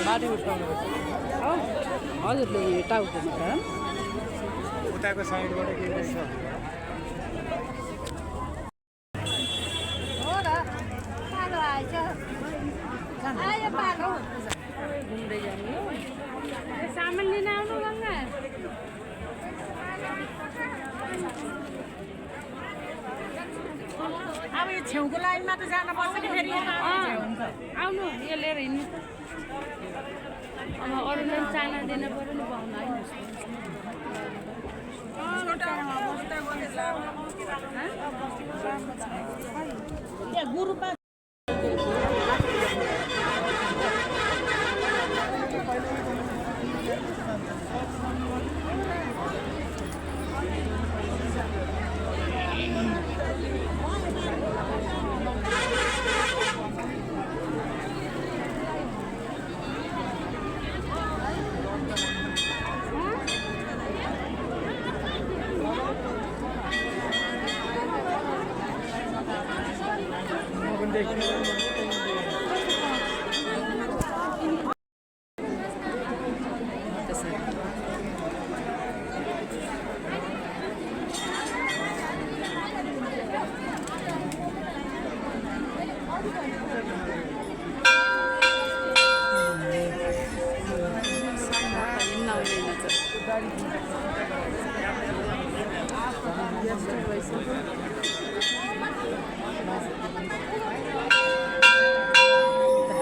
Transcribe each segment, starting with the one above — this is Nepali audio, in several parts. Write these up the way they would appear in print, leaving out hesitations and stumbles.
माथि उठाउनु हजुरले टाउको उताको साइडबाट के रहेछ घुम्दै जानु सामान लिन आउनु गङ्गा अब यो छेउको लाइनमा त जान पर्छ नि फेरि आउनु यो लिएर हिँड्नु अब अरूलाई चाना दिन पर्यो नि पाउनु गुरुपा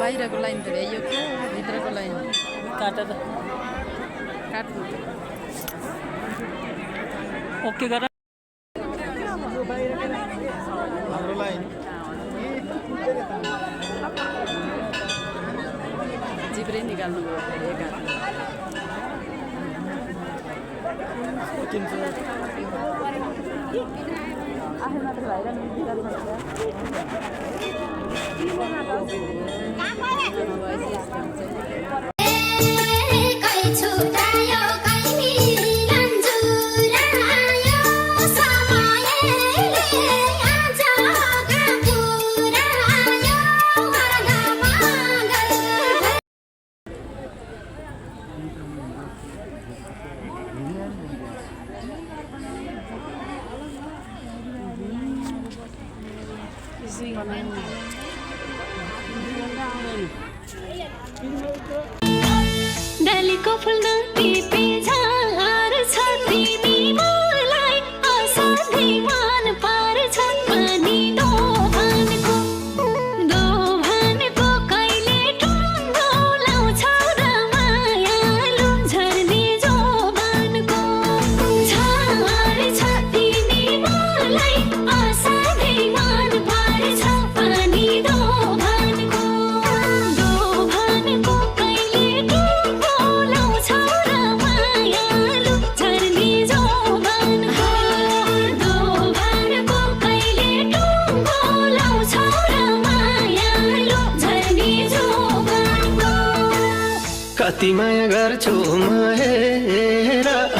बाहिरको लाइन त यो के भित्रको लाइन काट काट्नु ओके गर हाम्रो लाइन जिब्रै निकाल्नु भयो एक हातले आफै मात्र भएर डालीको फुल टिपे झार छ तिमी मलाई असाध्यै मन पर्छ पनि दोभानको कहिले टुङ्गो लाउँछ र मायालु झर्ने जोबानको झार छ तिमी मलाई असाध्यै मन पर्छ पनि दोभानको कहिले टुङ्गो लाउँछ र मायालु झर्ने जोबानको कहिले टुङ्गो लाउँछ र मायालु झर्ने जोबानको कति माया गर्छु माया